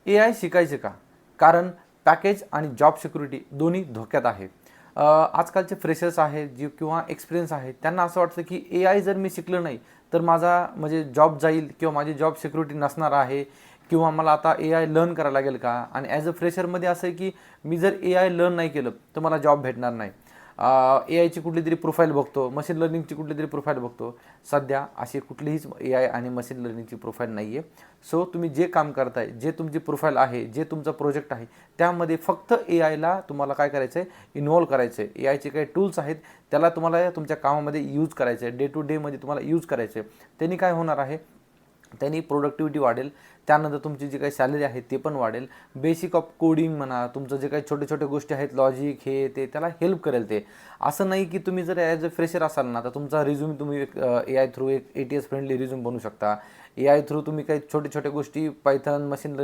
ए I शिकायचे का? कारण पॅकेज आणि जॉब सिक्युरिटी दोन्ही धोक्यात आहे. आजकालचे फ्रेशर्स आहेत जे किंवा एक्सपिरियन्स आहेत त्यांना असं वाटतं की ए आय जर मी शिकलो नाही तर माझा म्हणजे जॉब जाईल किंवा माझी जॉब सिक्युरिटी नसणार आहे किंवा मला आता ए आय लर्न करायला लागेल का? आणि ॲज अ फ्रेशरमध्ये असं आहे की मी जर ए आय लर्न नाही केलं तर मला जॉब भेटणार नाही. ए आयची कुठली तरी प्रोफाईल बघतो, मशीन लर्निंगची कुठली तरी प्रोफाईल बघतो. सध्या अशी कुठलीहीच ए आय आणि मशीन लर्निंगची प्रोफाईल नाही आहे. सो तुम्ही जे काम करताय, जे तुमची प्रोफाईल आहे, जे तुमचा प्रोजेक्ट आहे, त्यामध्ये फक्त ए आयला तुम्हाला काय करायचं आहे, इन्व्हॉल्व करायचं आहे. ए आयचे काही टूल्स आहेत त्याला तुम्हाला तुमच्या कामामध्ये यूज करायचं आहे, डे टू डेमध्ये तुम्हाला यूज करायचं आहे. त्यांनी काय होणार आहे, त्यांनी प्रोडक्टिव्हिटी वाढेल, त्यानंतर तुमची जी काही सॅलरी आहे ते पण वाढेल. बेसिक ऑफ कोडिंग म्हणा, तुमचं जे काही छोटे छोटे गोष्टी आहेत लॉजिक हे ते त्याला हेल्प करेल ते. असं नाही की तुम्ही जर ॲज अ फ्रेशर असाल ना तर तुमचा रिझ्यूम तुम्ही ए आय थ्रू एक ATS फ्रेंडली रिझ्यूम बनवू शकता. ए आय थ्रू तुम्ही काही छोटे छोटे गोष्टी पायथन मशीन